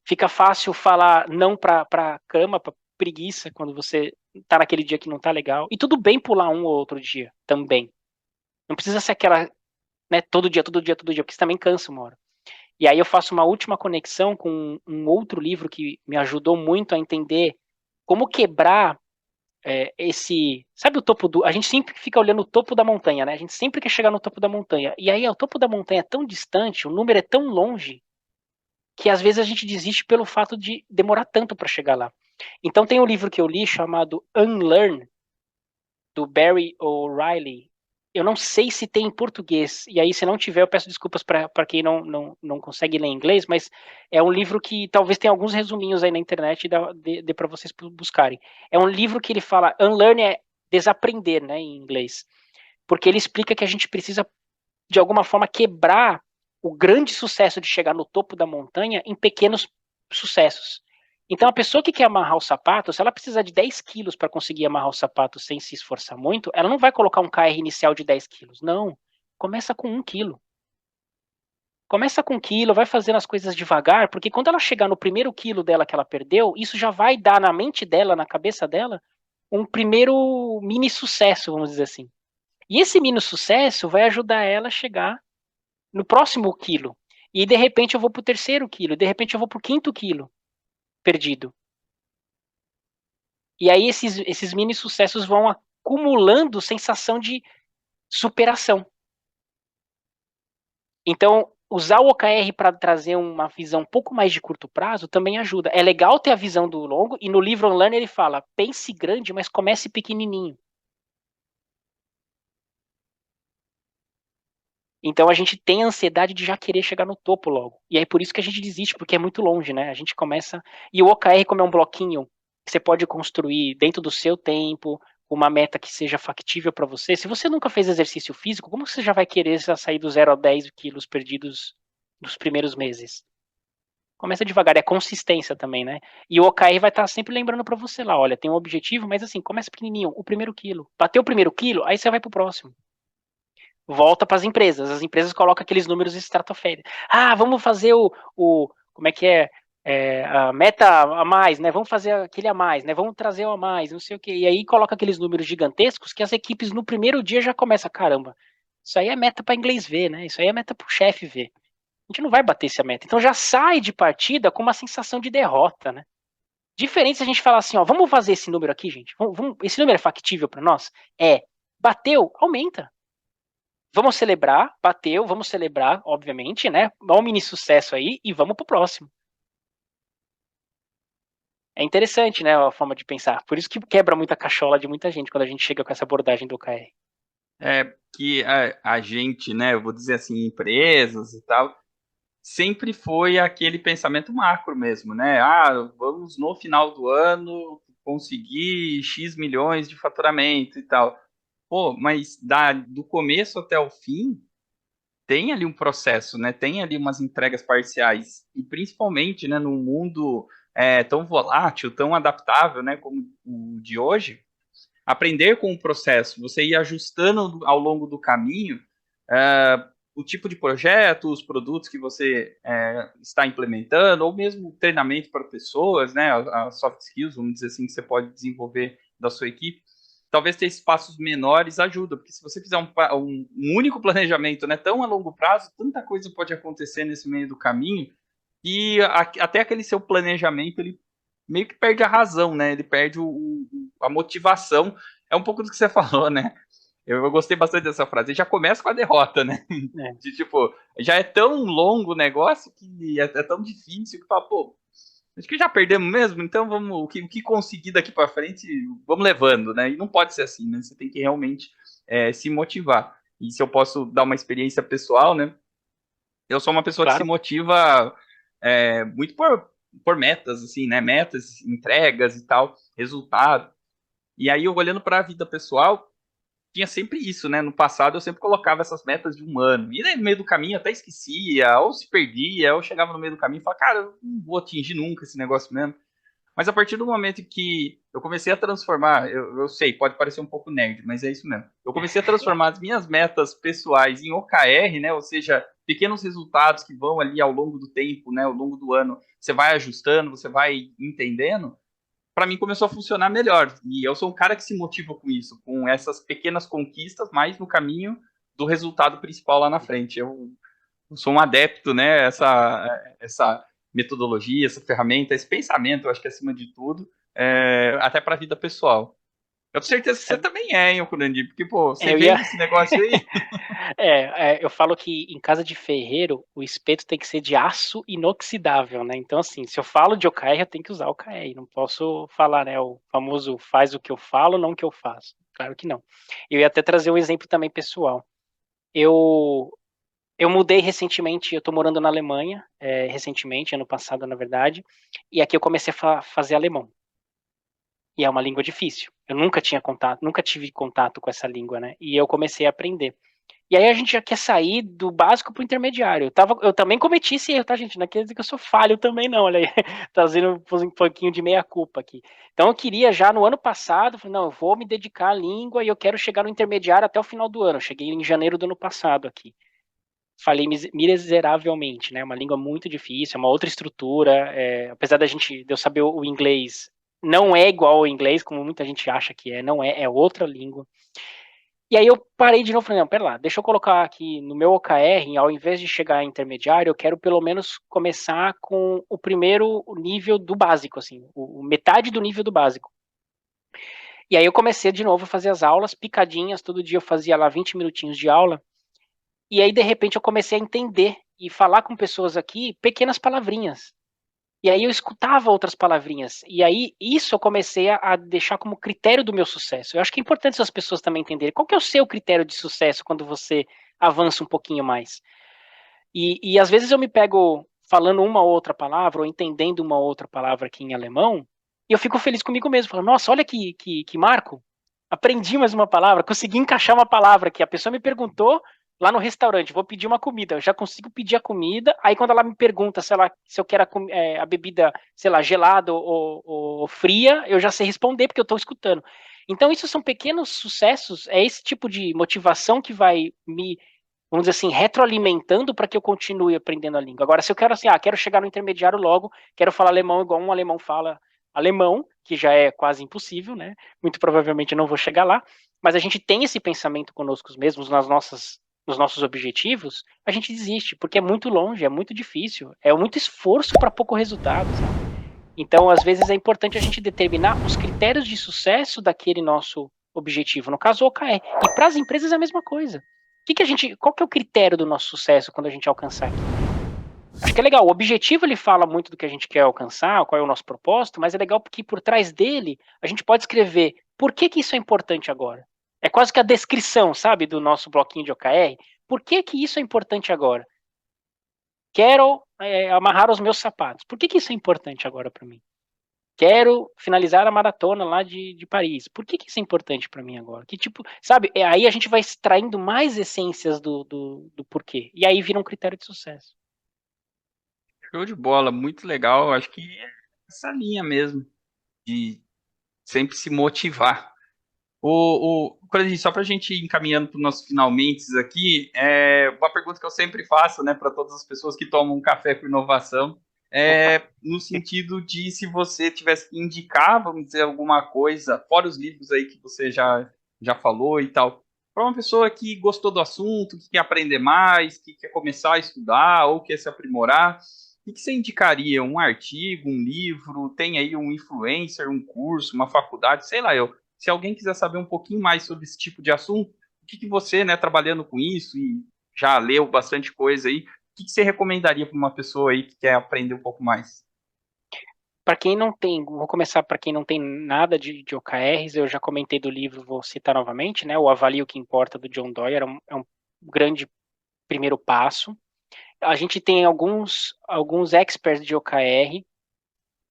Fica fácil falar não para cama, preguiça quando você tá naquele dia que não tá legal. E tudo bem pular um ou outro dia também. Não precisa ser aquela, né, todo dia, todo dia, todo dia, porque isso também cansa uma hora. E aí eu faço uma última conexão com um outro livro que me ajudou muito a entender como quebrar esse. Sabe o topo do. A gente sempre fica olhando o topo da montanha, né? A gente sempre quer chegar no topo da montanha. E aí o topo da montanha é tão distante, o número é tão longe, que às vezes a gente desiste pelo fato de demorar tanto para chegar lá. Então tem um livro que eu li chamado Unlearn, do Barry O'Reilly. Eu não sei se tem em português, e aí se não tiver eu peço desculpas para quem não consegue ler inglês, mas é um livro que talvez tenha alguns resuminhos aí na internet e dê para vocês buscarem. É um livro que ele fala, unlearn é desaprender, né, em inglês, porque ele explica que a gente precisa de alguma forma quebrar o grande sucesso de chegar no topo da montanha em pequenos sucessos. Então, a pessoa que quer amarrar o sapato, se ela precisar de 10 quilos para conseguir amarrar o sapato sem se esforçar muito, ela não vai colocar um KR inicial de 10 quilos. Não. Começa com 1 quilo. Começa com 1 quilo, vai fazendo as coisas devagar, porque quando ela chegar no primeiro quilo dela que ela perdeu, isso já vai dar na mente dela, na cabeça dela, um primeiro mini sucesso, vamos dizer assim. E esse mini sucesso vai ajudar ela a chegar no próximo quilo. E de repente eu vou pro terceiro quilo, de repente eu vou pro quinto quilo perdido. E aí esses mini sucessos vão acumulando sensação de superação. Então, usar o OKR para trazer uma visão um pouco mais de curto prazo também ajuda. É legal ter a visão do longo, e no livro online ele fala, pense grande, mas comece pequenininho. Então a gente tem a ansiedade de já querer chegar no topo logo. E aí por isso que a gente desiste, porque é muito longe, né? A gente começa. E o OKR, como é um bloquinho que você pode construir dentro do seu tempo, uma meta que seja factível para você. Se você nunca fez exercício físico, como você já vai querer sair do 0 a 10 quilos perdidos nos primeiros meses? Começa devagar, é consistência também, né? E o OKR vai estar sempre lembrando para você lá, olha, tem um objetivo, mas assim, começa pequenininho, o primeiro quilo. Bateu o primeiro quilo, aí você vai pro próximo. Volta para as empresas. As empresas colocam aqueles números estratosféricos. Ah, vamos fazer como é que a meta a mais, né? Vamos fazer aquele a mais, né? Vamos trazer o a mais, não sei o quê. E aí coloca aqueles números gigantescos que as equipes no primeiro dia já começam, caramba, isso aí é meta para inglês ver, né? Isso aí é meta para o chefe ver. A gente não vai bater essa meta. Então já sai de partida com uma sensação de derrota, né? Diferente se a gente falar assim, ó, vamos fazer esse número aqui, gente. Esse número é factível para nós? É. Bateu, aumenta. Vamos celebrar, bateu, vamos celebrar, obviamente, né? Dá um mini sucesso aí e vamos pro próximo. É interessante, né, a forma de pensar. Por isso que quebra muita cachola de muita gente quando a gente chega com essa abordagem do OKR. É que a gente, né, eu vou dizer assim, empresas e tal, sempre foi aquele pensamento macro mesmo, né? Ah, vamos no final do ano conseguir X milhões de faturamento e tal. Pô, mas do começo até o fim, tem ali um processo, né? Tem ali umas entregas parciais. E principalmente, né, num mundo tão volátil, tão adaptável, né, como o de hoje, aprender com o processo, você ir ajustando ao longo do caminho o tipo de projeto, os produtos que você está implementando, ou mesmo treinamento para pessoas, né, as soft skills, vamos dizer assim, que você pode desenvolver da sua equipe. Talvez ter espaços menores ajuda, porque se você fizer um único planejamento, né, tão a longo prazo, tanta coisa pode acontecer nesse meio do caminho, e até aquele seu planejamento, ele meio que perde a razão, né? Ele perde a motivação. É um pouco do que você falou, né? Eu gostei bastante dessa frase. Ele já começa com a derrota, né? É. De tipo, já é tão longo o negócio que é tão difícil que fala, pô, acho que já perdemos mesmo, então vamos, o que conseguir daqui para frente, vamos levando, né? E não pode ser assim, né? Você tem que realmente se motivar. E se eu posso dar uma experiência pessoal, né? Eu sou uma pessoa que se Claro. motiva muito por metas, assim, né? Metas, entregas e tal, resultado. E aí, eu olhando para a vida pessoal, tinha sempre isso, né? No passado, eu sempre colocava essas metas de um ano. E aí, no meio do caminho, até esquecia, ou se perdia, ou chegava no meio do caminho e falava, cara, eu não vou atingir nunca esse negócio mesmo. Mas a partir do momento que eu comecei a transformar, eu sei, pode parecer um pouco nerd, mas é isso mesmo. Eu comecei a transformar as minhas metas pessoais em OKR, né? Ou seja, pequenos resultados que vão ali ao longo do tempo, né? Ao longo do ano, você vai ajustando, você vai entendendo. para mim começou a funcionar melhor. E eu sou um cara que se motiva com isso, com essas pequenas conquistas, mas no caminho do resultado principal lá na frente. Eu sou um adepto, né? Essa metodologia, essa ferramenta, esse pensamento, eu acho que acima de tudo, até para a vida pessoal. Eu tenho certeza que você também é, hein, Okurandi? Porque, pô, você Eu ia. vende esse negócio aí. Eu falo que em casa de ferreiro, o espeto tem que ser de aço inoxidável, né? Então, assim, se eu falo de OKR, eu tenho que usar OKR. Não posso falar, né? O famoso faz o que eu falo, não o que eu faço. Claro que não. Eu ia até trazer um exemplo também pessoal. Eu, eu mudei recentemente, eu tô morando na Alemanha, recentemente, ano passado, na verdade, e aqui eu comecei a fazer alemão. E é uma língua difícil. Eu nunca tinha contato, nunca tive contato com essa língua, né? E eu comecei a aprender. E aí a gente já quer sair do básico pro intermediário. Eu também cometi esse erro, tá, gente? Não quer dizer que eu sou falho também, não. Olha aí, trazendo um pouquinho de meia-culpa aqui. Então eu queria já no ano passado, falei, não, eu vou me dedicar à língua e eu quero chegar no intermediário até o final do ano. Eu cheguei em janeiro do ano passado aqui. Falei miseravelmente, né? Uma língua muito difícil, é uma outra estrutura. Apesar de eu saber o inglês, não é igual ao inglês, como muita gente acha que é, não é, é outra língua. E aí eu parei de novo, falei, não, pera lá, deixa eu colocar aqui no meu OKR, ao invés de chegar a intermediário, eu quero pelo menos começar com o primeiro nível do básico, assim, metade do nível do básico. E aí eu comecei de novo a fazer as aulas picadinhas, todo dia eu fazia lá 20 minutinhos de aula, e aí de repente eu comecei a entender e falar com pessoas aqui pequenas palavrinhas. E aí eu escutava outras palavrinhas. E aí isso eu comecei a deixar como critério do meu sucesso. Eu acho que é importante as pessoas também entenderem qual que é o seu critério de sucesso quando você avança um pouquinho mais. E às vezes eu me pego falando uma ou outra palavra ou entendendo uma ou outra palavra aqui em alemão e eu fico feliz comigo mesmo. Falo, nossa, olha que marco. Aprendi mais uma palavra, consegui encaixar uma palavra que a pessoa me perguntou lá no restaurante, vou pedir uma comida, eu já consigo pedir a comida, aí quando ela me pergunta se eu quero a bebida, sei lá, gelada ou fria, eu já sei responder porque eu estou escutando. Então isso são pequenos sucessos, é esse tipo de motivação que vai me, vamos dizer assim, retroalimentando para que eu continue aprendendo a língua. Agora, se eu quero assim, quero chegar no intermediário logo, quero falar alemão igual um alemão fala alemão, que já é quase impossível, né? Muito provavelmente eu não vou chegar lá, mas a gente tem esse pensamento conosco mesmos nos nossos objetivos, a gente desiste, porque é muito longe, é muito difícil, é muito esforço para pouco resultado, sabe? Então, às vezes é importante a gente determinar os critérios de sucesso daquele nosso objetivo, no caso o OKR. E para as empresas é a mesma coisa. Qual que é o critério do nosso sucesso quando a gente alcançar aquilo? Acho que é legal. O objetivo ele fala muito do que a gente quer alcançar, qual é o nosso propósito, mas é legal porque por trás dele a gente pode escrever por que isso é importante agora. É quase que a descrição, sabe, do nosso bloquinho de OKR. Por que isso é importante agora? Quero amarrar os meus sapatos. Por que isso é importante agora para mim? Quero finalizar a maratona lá de Paris. Por que isso é importante para mim agora? Que tipo, sabe? Aí a gente vai extraindo mais essências do porquê. E aí vira um critério de sucesso. Show de bola, muito legal. Acho que é essa linha mesmo, de sempre se motivar. Coradinho, só para a gente ir encaminhando para os nossos finalmente aqui, uma pergunta que eu sempre faço, né, para todas as pessoas que tomam um café com inovação, no sentido de se você tivesse que indicar, vamos dizer, alguma coisa, fora os livros aí que você já falou e tal, para uma pessoa que gostou do assunto, que quer aprender mais, que quer começar a estudar ou quer se aprimorar, o que você indicaria? Um artigo, um livro, tem aí um influencer, um curso, uma faculdade, sei lá, se alguém quiser saber um pouquinho mais sobre esse tipo de assunto, o que você, né, trabalhando com isso e já leu bastante coisa aí, o que você recomendaria para uma pessoa aí que quer aprender um pouco mais? Para quem não tem, vou começar para quem não tem nada de OKRs, eu já comentei do livro, vou citar novamente, né? O Avalie o que Importa, do John Doerr, é um grande primeiro passo. A gente tem alguns experts de OKR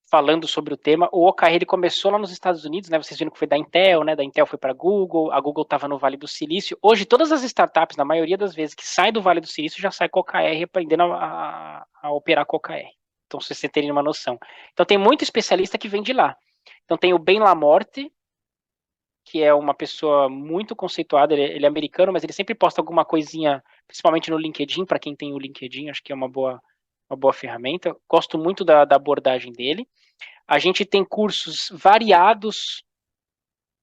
falando sobre o tema. O OKR ele começou lá nos Estados Unidos, né? Vocês viram que foi da Intel, né? Da Intel foi para a Google estava no Vale do Silício. Hoje, todas as startups, na maioria das vezes, que saem do Vale do Silício, já saem com OKR, aprendendo a operar com OKR. Então, vocês terem uma noção. Então, tem muito especialista que vem de lá. Então, tem o Ben Lamorte, que é uma pessoa muito conceituada, ele é americano, mas ele sempre posta alguma coisinha, principalmente no LinkedIn, para quem tem o LinkedIn, acho que é uma boa ferramenta. Gosto muito da abordagem dele. A gente tem cursos variados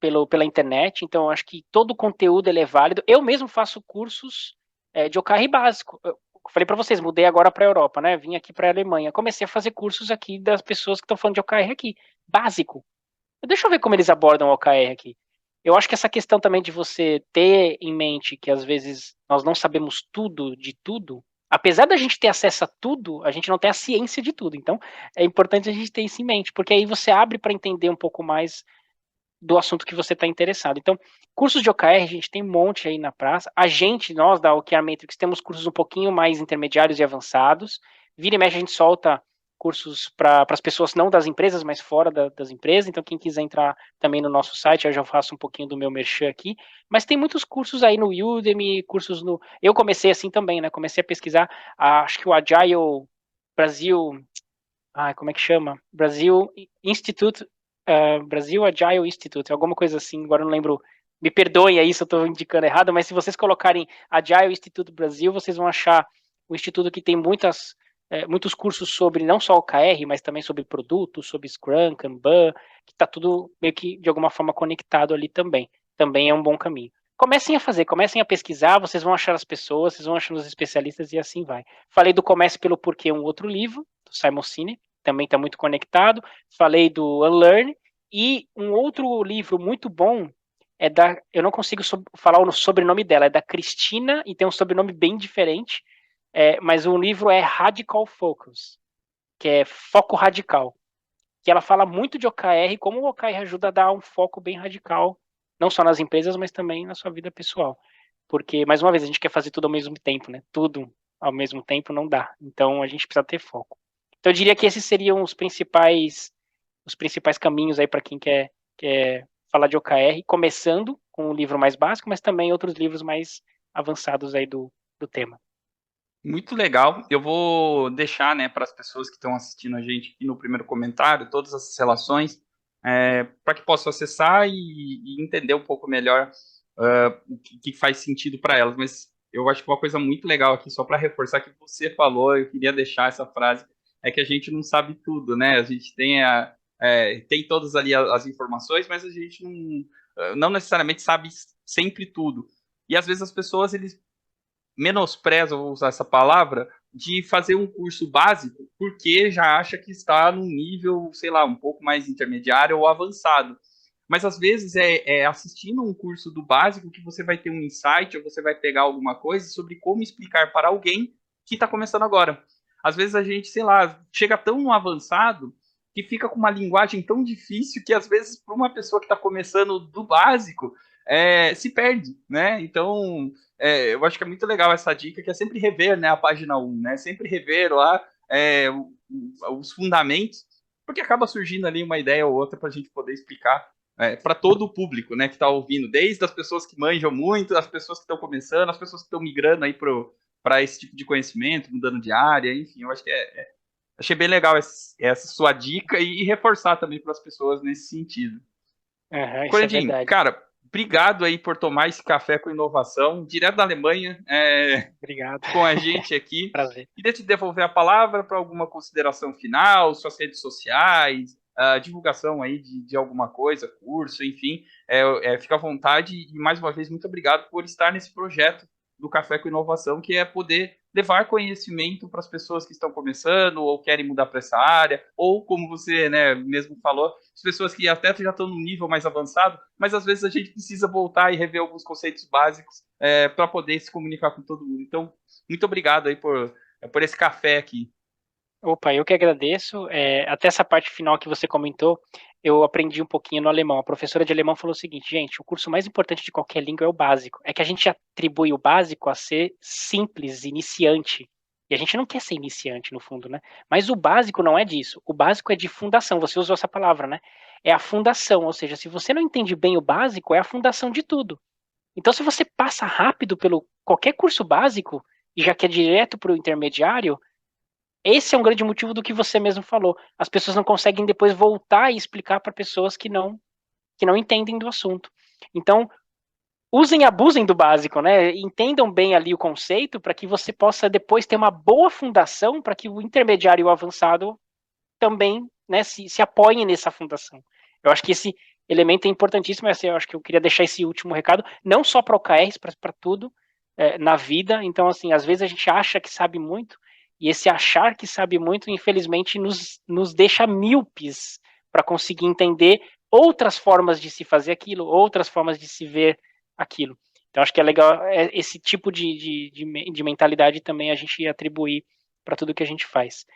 pela internet, então acho que todo o conteúdo ele é válido. Eu mesmo faço cursos de OKR básico. Eu falei para vocês, mudei agora para a Europa, né? Vim aqui para a Alemanha, comecei a fazer cursos aqui das pessoas que estão falando de OKR aqui, básico. Deixa eu ver como eles abordam o OKR aqui. Eu acho que essa questão também de você ter em mente que às vezes nós não sabemos tudo de tudo, apesar da gente ter acesso a tudo, a gente não tem a ciência de tudo. Então, é importante a gente ter isso em mente, porque aí você abre para entender um pouco mais do assunto que você está interessado. Então, cursos de OKR, a gente tem um monte aí na praça. Nós da OKR Matrix, temos cursos um pouquinho mais intermediários e avançados. Vira e mexe, a gente solta cursos para as pessoas não das empresas, mas fora das empresas. Então, quem quiser entrar também no nosso site, eu já faço um pouquinho do meu merchan aqui. Mas tem muitos cursos aí no Udemy, cursos no... Eu comecei assim também, né? Comecei a pesquisar, acho que o Agile Brasil... como é que chama? Brasil Agile Institute, alguma coisa assim, agora eu não lembro, me perdoem aí se eu estou indicando errado, mas se vocês colocarem Agile Institute Brasil, vocês vão achar um instituto que tem muitos cursos sobre não só o KR, mas também sobre produtos, sobre Scrum, Kanban, que está tudo meio que de alguma forma conectado ali também. Também é um bom caminho. Comecem a pesquisar, vocês vão achar as pessoas, vocês vão achar os especialistas e assim vai. Falei do Comece pelo Porquê, um outro livro, do Simon Sinek, também está muito conectado. Falei do Unlearn, e um outro livro muito bom eu não consigo falar o sobrenome dela, é da Cristina, e tem um sobrenome bem diferente, mas o livro é Radical Focus, que é foco radical, que ela fala muito de OKR, como o OKR ajuda a dar um foco bem radical, não só nas empresas, mas também na sua vida pessoal. Porque, mais uma vez, a gente quer fazer tudo ao mesmo tempo, né? Tudo ao mesmo tempo não dá. Então, a gente precisa ter foco. Então, eu diria que esses seriam os principais caminhos aí para quem quer falar de OKR, começando com um livro mais básico, mas também outros livros mais avançados aí do tema. Muito legal. Eu vou deixar, né, para as pessoas que estão assistindo a gente aqui no primeiro comentário, todas essas relações, para que possam acessar e entender um pouco melhor o que faz sentido para elas. Mas eu acho que uma coisa muito legal aqui, só para reforçar que você falou, eu queria deixar essa frase, é que a gente não sabe tudo, né? A gente tem todas ali as informações, mas a gente não necessariamente sabe sempre tudo. E às vezes as pessoas, eles menospreza, vou usar essa palavra, de fazer um curso básico, porque já acha que está num nível, sei lá, um pouco mais intermediário ou avançado. Mas às vezes é assistindo um curso do básico que você vai ter um insight ou você vai pegar alguma coisa sobre como explicar para alguém que está começando agora. Às vezes a gente, sei lá, chega tão avançado que fica com uma linguagem tão difícil que às vezes para uma pessoa que está começando do básico se perde, né? Então eu acho que é muito legal essa dica, que é sempre rever, né, a página 1, né? Sempre rever lá os fundamentos, porque acaba surgindo ali uma ideia ou outra para a gente poder explicar para todo o público, né, que está ouvindo, desde as pessoas que manjam muito, as pessoas que estão começando, as pessoas que estão migrando aí para esse tipo de conhecimento, mudando de área, enfim, eu acho que achei bem legal essa sua dica e reforçar também para as pessoas nesse sentido. Uhum, isso é Corandinho, verdade. cara, obrigado aí por tomar esse café com inovação, direto da Alemanha, Obrigado. com a gente aqui. Prazer. Queria te devolver a palavra para alguma consideração final, suas redes sociais, divulgação aí de alguma coisa, curso, enfim. Fica à vontade e, mais uma vez, muito obrigado por estar nesse projeto do Café com Inovação, que é poder levar conhecimento para as pessoas que estão começando ou querem mudar para essa área, ou como você, né, mesmo falou, as pessoas que até já estão num nível mais avançado, mas às vezes a gente precisa voltar e rever alguns conceitos básicos para poder se comunicar com todo mundo. Então, muito obrigado aí por esse café aqui. Opa, eu que agradeço. Até essa parte final que você comentou, eu aprendi um pouquinho no alemão. A professora de alemão falou o seguinte, gente, o curso mais importante de qualquer língua é o básico. É que a gente atribui o básico a ser simples, iniciante. E a gente não quer ser iniciante, no fundo, né? Mas o básico não é disso. O básico é de fundação. Você usou essa palavra, né? É a fundação. Ou seja, se você não entende bem o básico, é a fundação de tudo. Então, se você passa rápido pelo qualquer curso básico e já quer direto para o intermediário, esse é um grande motivo do que você mesmo falou. As pessoas não conseguem depois voltar e explicar para pessoas que não entendem do assunto. Então, usem e abusem do básico, né? Entendam bem ali o conceito para que você possa depois ter uma boa fundação para que o intermediário e o avançado também, né, se apoiem nessa fundação. Eu acho que esse elemento é importantíssimo, eu acho que eu queria deixar esse último recado, não só para OKRs, para tudo na vida. Então, assim, às vezes a gente acha que sabe muito, e esse achar que sabe muito, infelizmente, nos deixa míopes para conseguir entender outras formas de se fazer aquilo, outras formas de se ver aquilo. Então, acho que é legal esse tipo de mentalidade também a gente atribuir para tudo que a gente faz.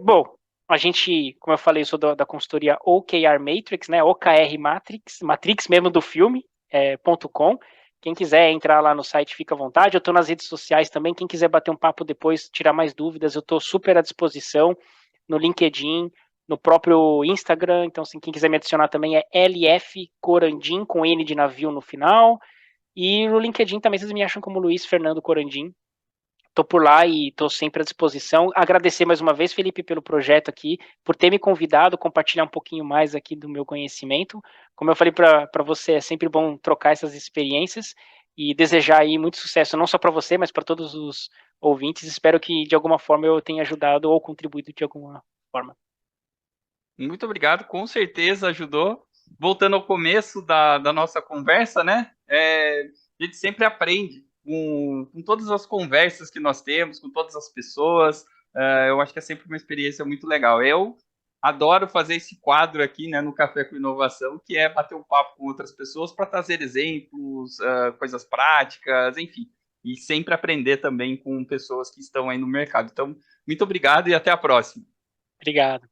Bom, a gente, como eu falei, eu sou da consultoria OKR Matrix, né? OKR Matrix, Matrix mesmo do filme, .com. Quem quiser entrar lá no site, fica à vontade. Eu estou nas redes sociais também. Quem quiser bater um papo depois, tirar mais dúvidas, eu estou super à disposição no LinkedIn, no próprio Instagram. Então, assim, quem quiser me adicionar também é LF Corandim, com N de navio no final. E no LinkedIn também vocês me acham como Luiz Fernando Corandim. Estou por lá e estou sempre à disposição. Agradecer mais uma vez, Felipe, pelo projeto aqui, por ter me convidado, compartilhar um pouquinho mais aqui do meu conhecimento. Como eu falei para você, é sempre bom trocar essas experiências e desejar aí muito sucesso, não só para você, mas para todos os ouvintes. Espero que de alguma forma eu tenha ajudado ou contribuído de alguma forma. Muito obrigado, com certeza ajudou. Voltando ao começo da nossa conversa, né? A gente sempre aprende com todas as conversas que nós temos, com todas as pessoas. Eu acho que é sempre uma experiência muito legal. Eu adoro fazer esse quadro aqui, né, no Café com Inovação, que é bater um papo com outras pessoas para trazer exemplos, coisas práticas, enfim. E sempre aprender também com pessoas que estão aí no mercado. Então, muito obrigado e até a próxima. Obrigado.